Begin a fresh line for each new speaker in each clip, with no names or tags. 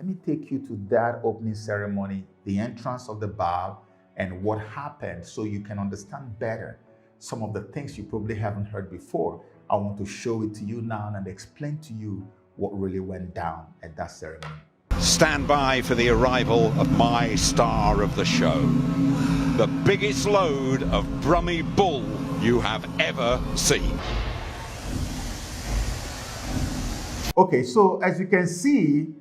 Let me take you to that opening ceremony, the entrance of the bow, and what happened so you can understand better some of the things you probably haven't heard before. I want to show it to you now and explain to you what really went down at that ceremony.
Stand by for the arrival of my star of the show. The biggest load of Brummie bull you have ever seen.
Okay, so as you can see,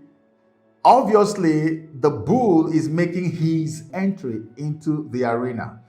obviously the bull is making his entry into the arena.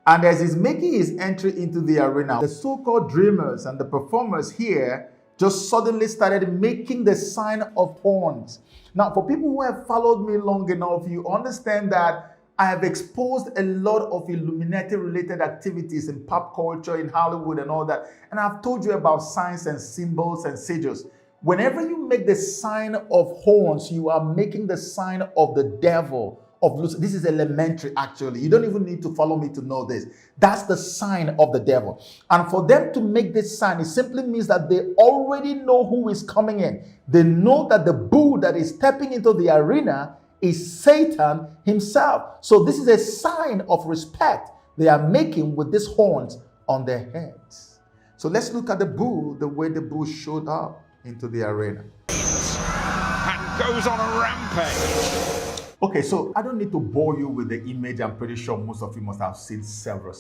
And as he's making his entry into the arena, the so-called dreamers and the performers here just suddenly started making the sign of horns. Now, for people who have followed me long enough, you understand that I have exposed a lot of Illuminati-related activities in pop culture, in Hollywood and all that. And I've told you about signs and symbols and sigils. Whenever you make the sign of horns, you are making the sign of the devil, of Lucifer. This is elementary, actually. You don't even need to follow me to know this. That's the sign of the devil. And for them to make this sign, it simply means that they already know who is coming in. They know that the bull that is stepping into the arena is Satan himself. So this is a sign of respect they are making with these horns on their heads. So let's look at the bull, the way the bull showed up into the arena.
And goes on a rampage.
Okay, so I don't need to bore you with the image. I'm pretty sure most of you must have seen several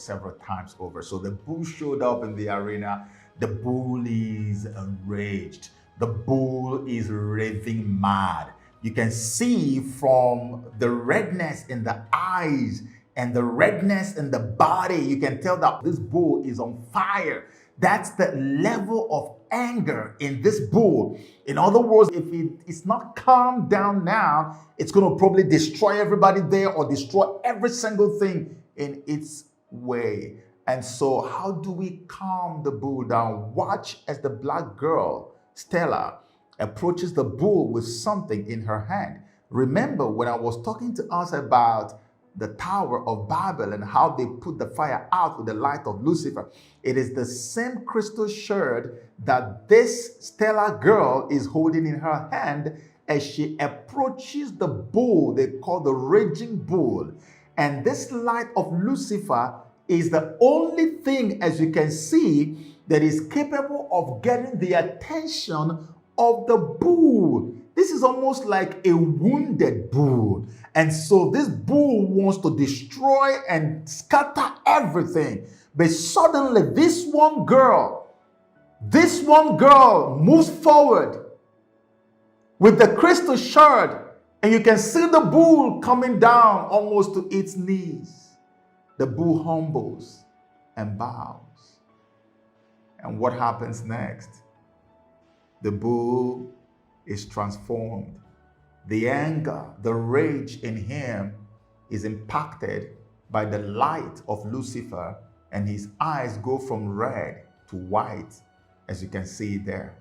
times over. So the bull showed up in the arena. The bull is enraged. The bull is raving mad. You can see from the redness in the eyes and the redness in the body, you can tell that this bull is on fire. That's the level of anger in this bull. In other words, if it's not calmed down now, it's going to probably destroy everybody there or destroy every single thing in its way. And so how do we calm the bull down? Watch as the black girl, Stella, approaches the bull with something in her hand. Remember when I was talking to us about the Tower of Babel and how they put the fire out with the light of Lucifer. It is the same crystal shard that this Stella girl is holding in her hand as she approaches the bull they call the raging bull. And this light of Lucifer is the only thing, as you can see, that is capable of getting the attention of the bull. This is almost like a wounded bull. And so this bull wants to destroy and scatter everything. But suddenly this one girl moves forward with the crystal shard. And you can see the bull coming down almost to its knees. The bull humbles and bows. And what happens next? The bull is transformed. The anger, the rage in him is impacted by the light of Lucifer, and his eyes go from red to white, as you can see there.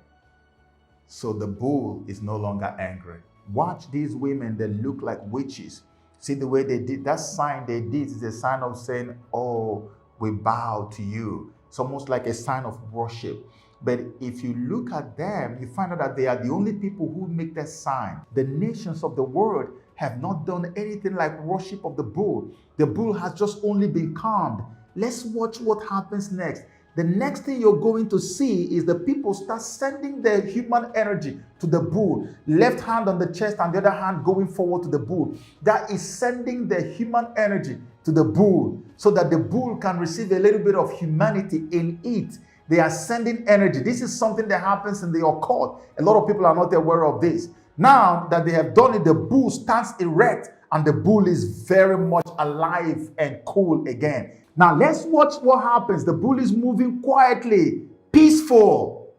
So the bull is no longer angry. Watch these women that look like witches. See the way they did, that sign they did is a sign of saying, oh, we bow to you. It's almost like a sign of worship. But if you look at them, you find out that they are the only people who make that sign. The nations of the world have not done anything like worship of the bull. The bull has just only been calmed. Let's watch what happens next. The next thing you're going to see is the people start sending their human energy to the bull. Left hand on the chest and the other hand going forward to the bull. That is sending the human energy to the bull so that the bull can receive a little bit of humanity in it. They are sending energy. This is something that happens in the occult. A lot of people are not aware of this. Now that they have done it, the bull stands erect and the bull is very much alive and cool again. Now let's watch what happens. The bull is moving quietly, peaceful,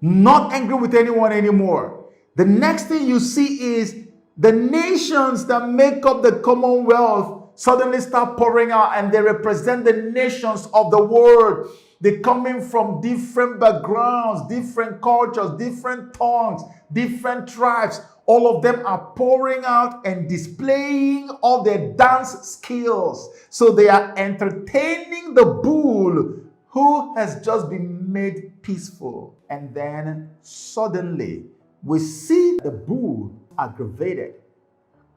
not angry with anyone anymore. The next thing you see is the nations that make up the Commonwealth suddenly start pouring out, and they represent the nations of the world. They're coming from different backgrounds, different cultures, different tongues, different tribes. All of them are pouring out and displaying all their dance skills. So they are entertaining the bull who has just been made peaceful. And then suddenly we see the bull aggravated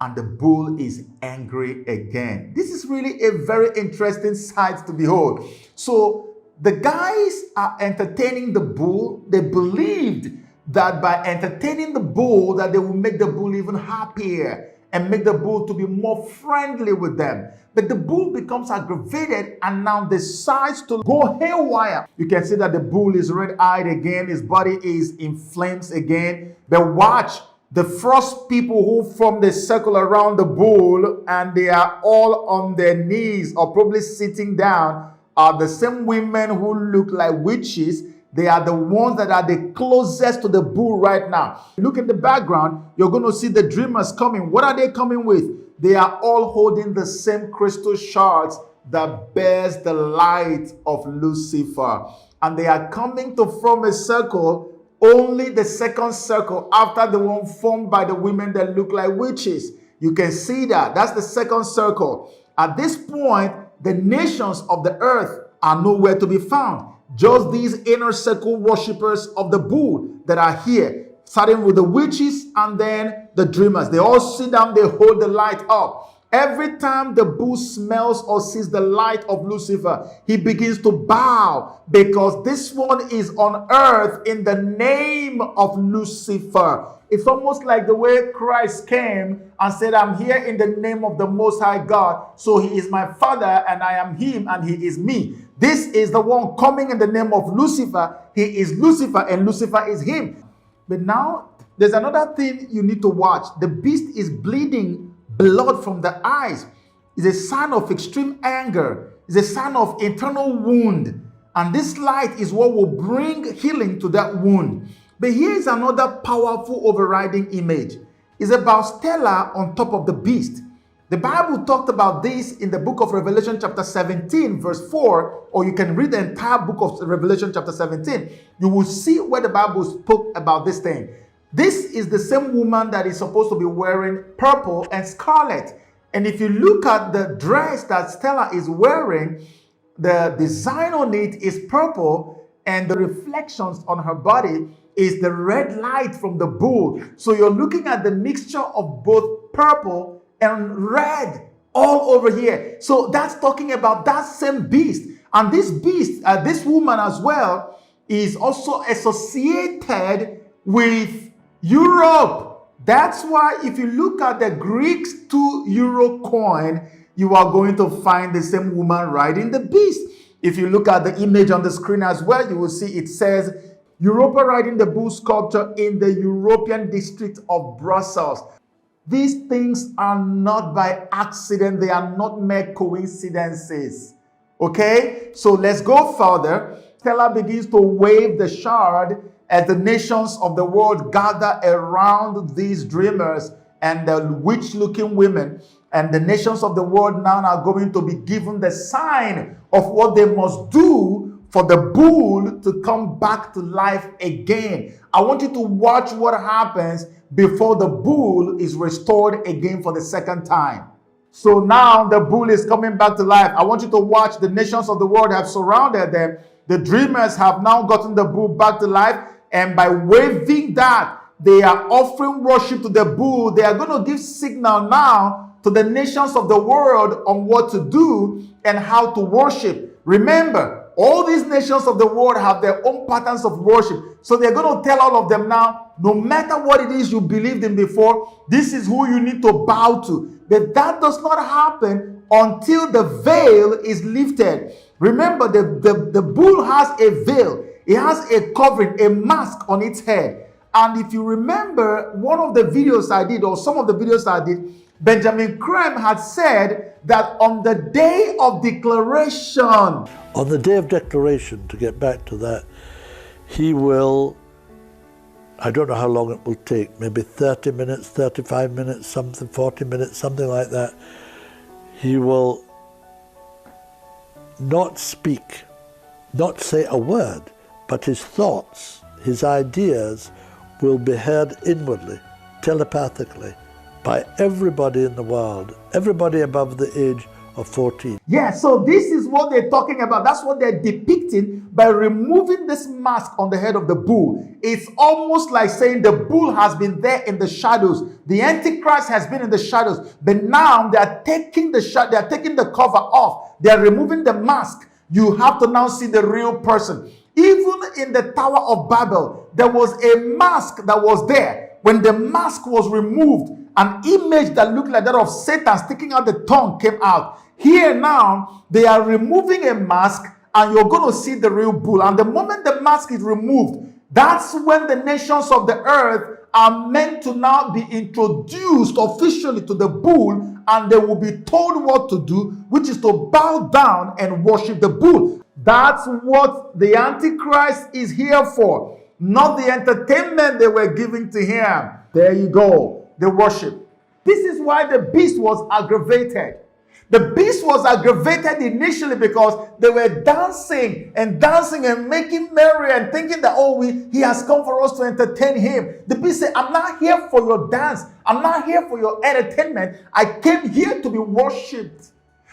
and the bull is angry again. This is really a very interesting sight to behold. So the guys are entertaining the bull. They believed that by entertaining the bull that they will make the bull even happier and make the bull to be more friendly with them. But the bull becomes aggravated and now decides to go haywire. You can see that the bull is red-eyed again. His body is in flames again. But watch, the first people who form the circle around the bull and they are all on their knees or probably sitting down are the same women who look like witches. They are the ones that are the closest to the bull right now. Look at the background. You're going to see the dreamers coming. What are they coming with? They are all holding the same crystal shards that bears the light of Lucifer. And they are coming to form a circle, only the second circle after the one formed by the women that look like witches. You can see that. That's the second circle. At this point, the nations of the earth are nowhere to be found. Just these inner circle worshippers of the bull that are here, starting with the witches and then the dreamers. They all sit down, they hold the light up. Every time the bull smells or sees the light of Lucifer, he begins to bow because this one is on earth in the name of Lucifer. It's almost like the way Christ came and said, I'm here in the name of the Most High God. So he is my Father and I am him and he is me. This is the one coming in the name of Lucifer. He is Lucifer and Lucifer is him. But now there's another thing you need to watch. The beast is bleeding blood from the eyes. It's a sign of extreme anger. It's a sign of internal wound. And this light is what will bring healing to that wound. But here is another powerful overriding image. It's about Stella on top of the beast. The Bible talked about this in the book of Revelation chapter 17 verse 4, or you can read the entire book of Revelation chapter 17. You will see where the Bible spoke about this thing. This is the same woman that is supposed to be wearing purple and scarlet. And if you look at the dress that Stella is wearing, the design on it is purple and the reflections on her body is the red light from the bull. So you're looking at the mixture of both purple and red all over here. So that's talking about that same beast. And this beast, this woman as well, is also associated with Europe. That's why if you look at the Greek's 2 euro coin, you are going to find the same woman riding the beast. If you look at the image on the screen as well, you will see it says Europa riding the bull sculpture in the European district of Brussels. These things are not by accident. They are not mere coincidences. Okay? So let's go further. Stella begins to wave the shard as the nations of the world gather around these dreamers and the witch-looking women. And the nations of the world now are going to be given the sign of what they must do for the bull to come back to life again. I want you to watch what happens before the bull is restored again for the second time. So now the bull is coming back to life. I want you to watch. The nations of the world have surrounded them. The dreamers have now gotten the bull back to life. And by waving that, they are offering worship to the bull. They are going to give signal now to the nations of the world on what to do and how to worship. Remember, all these nations of the world have their own patterns of worship. So they're going to tell all of them now, no matter what it is you believed in before, this is who you need to bow to. But that does not happen until the veil is lifted. Remember, the bull has a veil. It has a covering, a mask on its head. And if you remember one of the videos I did, or some of the videos I did, Benjamin Creme had said that on the day of declaration,
on the day of declaration, to get back to that, he will, I don't know how long it will take, maybe 30 minutes, 35 minutes, something, 40 minutes, something like that. He will not speak, not say a word, but his thoughts, his ideas will be heard inwardly, telepathically, by everybody in the world, everybody above the age or 14.
Yeah, so this is what they're talking about. That's what they're depicting by removing this mask on the head of the bull. It's almost like saying the bull has been there in the shadows. The Antichrist has been in the shadows, but now they are taking the cover off. They are removing the mask. You have to now see the real person. Even in the Tower of Babel, there was a mask that was there. When the mask was removed, an image that looked like that of Satan sticking out the tongue came out. Here now, they are removing a mask and you're going to see the real bull. And the moment the mask is removed, that's when the nations of the earth are meant to now be introduced officially to the bull, and they will be told what to do, which is to bow down and worship the bull. That's what the Antichrist is here for, not the entertainment they were giving to him. There you go, the worship. This is why the beast was aggravated. The beast was aggravated initially because they were dancing and making merry and thinking that, he has come for us to entertain him. The beast said, I'm not here for your dance. I'm not here for your entertainment. I came here to be worshipped.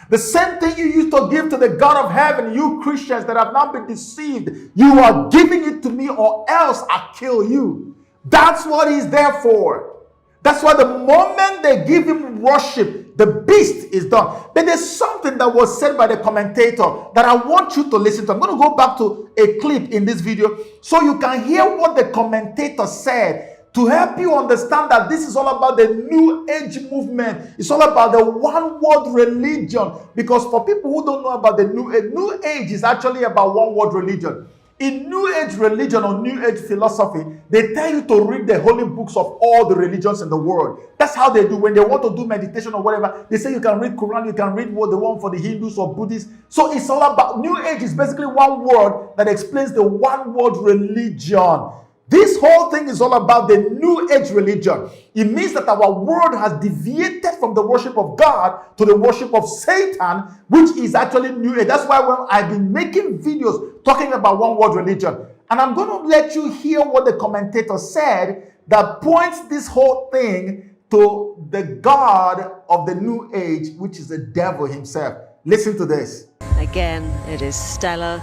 The same thing you used to give to the God of heaven, you Christians that have not been deceived, you are giving it to me or else I kill you. That's what he's there for. That's why the moment they give him worship, the beast is done. But there's something that was said by the commentator that I want you to listen to. I'm going to go back to a clip in this video so you can hear what the commentator said to help you understand that this is all about the New Age movement. It's all about the one world religion. Because for people who don't know about the New Age is actually about one world religion. In New Age religion or New Age philosophy, they tell you to read the holy books of all the religions in the world. That's how they do. When they want to do meditation or whatever, they say you can read Quran, you can read what the one for the Hindus or Buddhists. So it's all about, New Age is basically one word that explains the one world religion. This whole thing is all about the New Age religion. It means that our world has deviated from the worship of God to the worship of Satan, which is actually New Age. That's why when I've been making videos talking about one world religion, and I'm going to let you hear what the commentator said that points this whole thing to the God of the New Age, which is the devil himself. Listen to this.
Again, it is Stella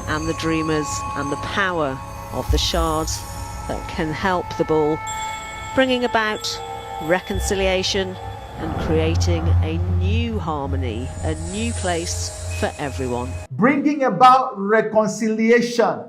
and the dreamers and the power of the shards that can help the bull, bringing about reconciliation and creating a new harmony, a new place for everyone.
Bringing about reconciliation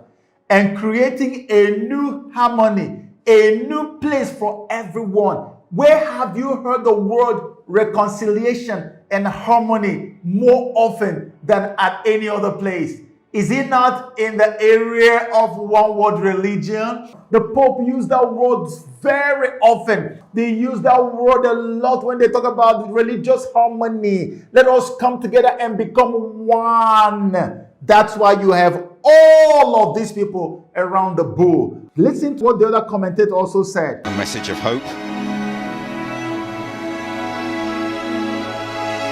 and creating a new harmony, a new place for everyone. Where have you heard the word reconciliation and harmony more often than at any other place? Is it not in the area of one world religion? The Pope used that word very often. They use that word a lot when they talk about religious harmony. Let us come together and become one. That's why you have all of these people around the bull. Listen to what the other commentator also said.
A message of hope.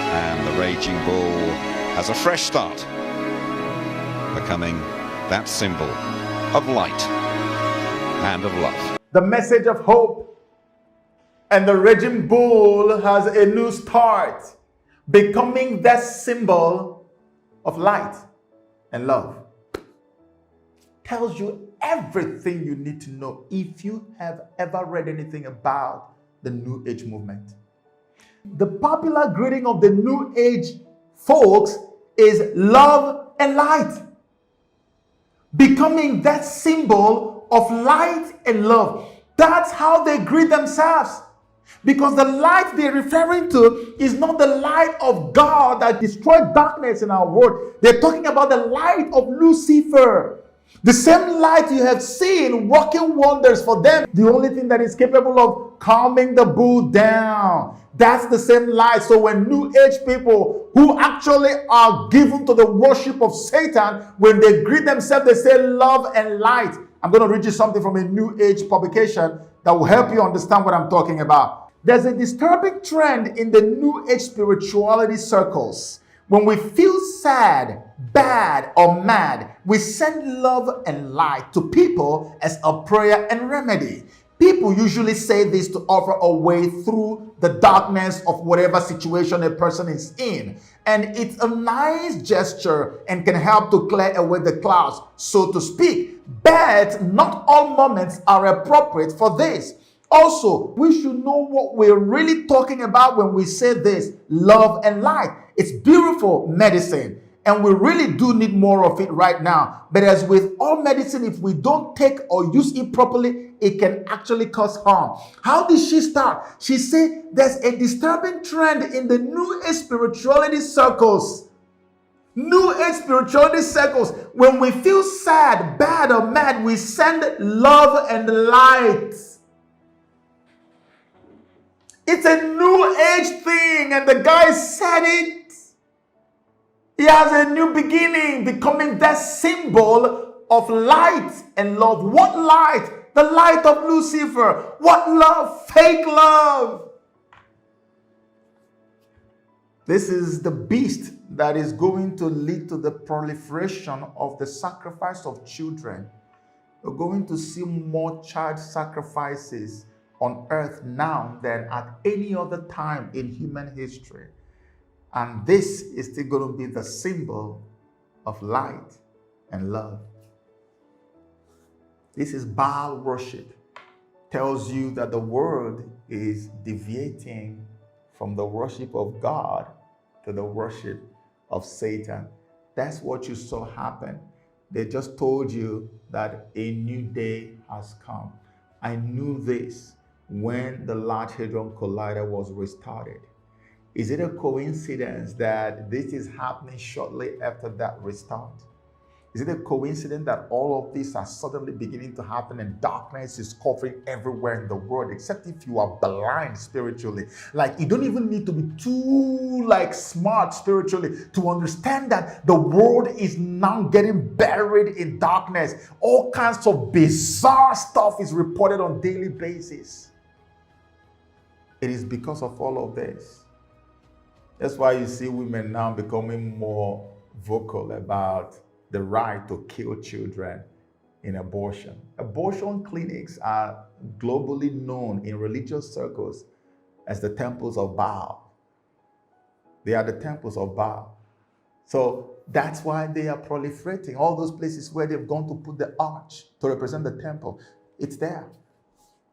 And the raging bull has a fresh start, becoming that symbol of light and of love.
The message of hope, and the raging bull has a new start, becoming that symbol of light and love. Tells you everything you need to know if you have ever read anything about the New Age movement. The popular greeting of the New Age folks is love and light, becoming that symbol of light and love. That's how they greet themselves. Because the light they're referring to is not the light of God that destroyed darkness in our world. They're talking about the light of Lucifer. The same light you have seen working wonders for them. The only thing that is capable of calming the bull down. That's the same light. So when New Age people who actually are given to the worship of Satan, when they greet themselves, they say love and light. I'm going to read you something from a New Age publication that will help you understand what I'm talking about. There's a disturbing trend in the New Age spirituality circles. When we feel sad, bad, or mad, we send love and light to people as a prayer and remedy. People usually say this to offer a way through the darkness of whatever situation a person is in. And it's a nice gesture and can help to clear away the clouds, so to speak. But not all moments are appropriate for this. Also, we should know what we're really talking about when we say this: love and light. It's beautiful medicine, and we really do need more of it right now. But as with all medicine, if we don't take or use it properly, it can actually cause harm. How did she start? She said there's a disturbing trend in the New Age spirituality circles. New Age spirituality circles. When we feel sad, bad, or mad, we send love and light. It's a New Age thing, and the guy said it. He has a new beginning, becoming that symbol of light and love. What light? The light of Lucifer. What love? Fake love. This is the beast that is going to lead to the proliferation of the sacrifice of children. We're going to see more child sacrifices on earth now than at any other time in human history. And this is still going to be the symbol of light and love. This is Baal worship. Tells you that the world is deviating from the worship of God to the worship of Satan. That's what you saw happen. They just told you that a new day has come. I knew this when the Large Hadron Collider was restarted. Is it a coincidence that this is happening shortly after that restart? Is it a coincidence that all of these are suddenly beginning to happen and darkness is covering everywhere in the world, except if you are blind spiritually? Like, you don't even need to be too smart spiritually to understand that the world is now getting buried in darkness. All kinds of bizarre stuff is reported on a daily basis. It is because of all of this. That's why you see women now becoming more vocal about the right to kill children in abortion. Abortion clinics are globally known in religious circles as the temples of Baal. They are the temples of Baal. So that's why they are proliferating. All those places where they've gone to put the arch to represent the temple, it's there.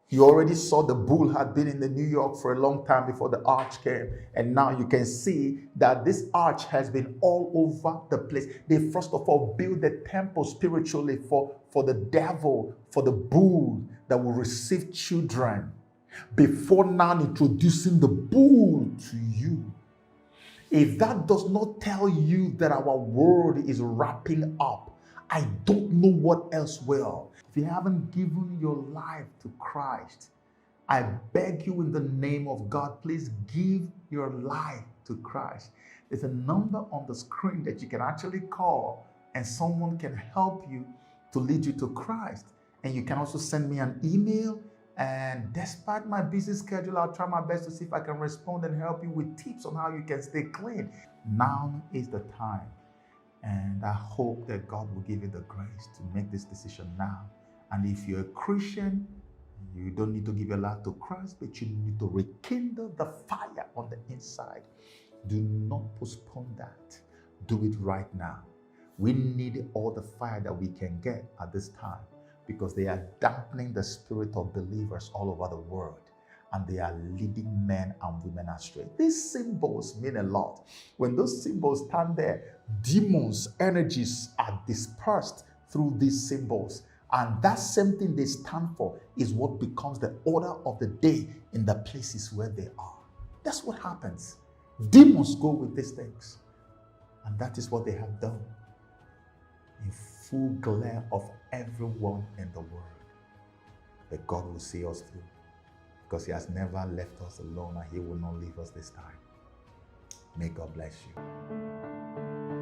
You already saw the bull had been in the New York for a long time before the arch came. And now you can see that this arch has been all over the place. They first of all built the temple spiritually for the devil, for the bull that will receive children, before now introducing the bull to you. If that does not tell you that our world is wrapping up, I don't know what else will. If you haven't given your life to Christ, I beg you in the name of God, please give your life to Christ. There's a number on the screen that you can actually call, and someone can help you to lead you to Christ. And you can also send me an email, and despite my busy schedule, I'll try my best to see if I can respond and help you with tips on how you can stay clean. Now is the time. And I hope that God will give you the grace to make this decision now. And if you're a Christian, you don't need to give your life to Christ, but you need to rekindle the fire on the inside. Do not postpone that. Do it right now. We need all the fire that we can get at this time, because they are dampening the spirit of believers all over the world, and they are leading men and women astray. These symbols mean a lot. When those symbols stand there, demons' energies are dispersed through these symbols. And that same thing they stand for is what becomes the order of the day in the places where they are. That's what happens. Demons go with these things. And that is what they have done, in full glare of everyone in the world. But God will see us through, because He has never left us alone, and He will not leave us this time. May God bless you.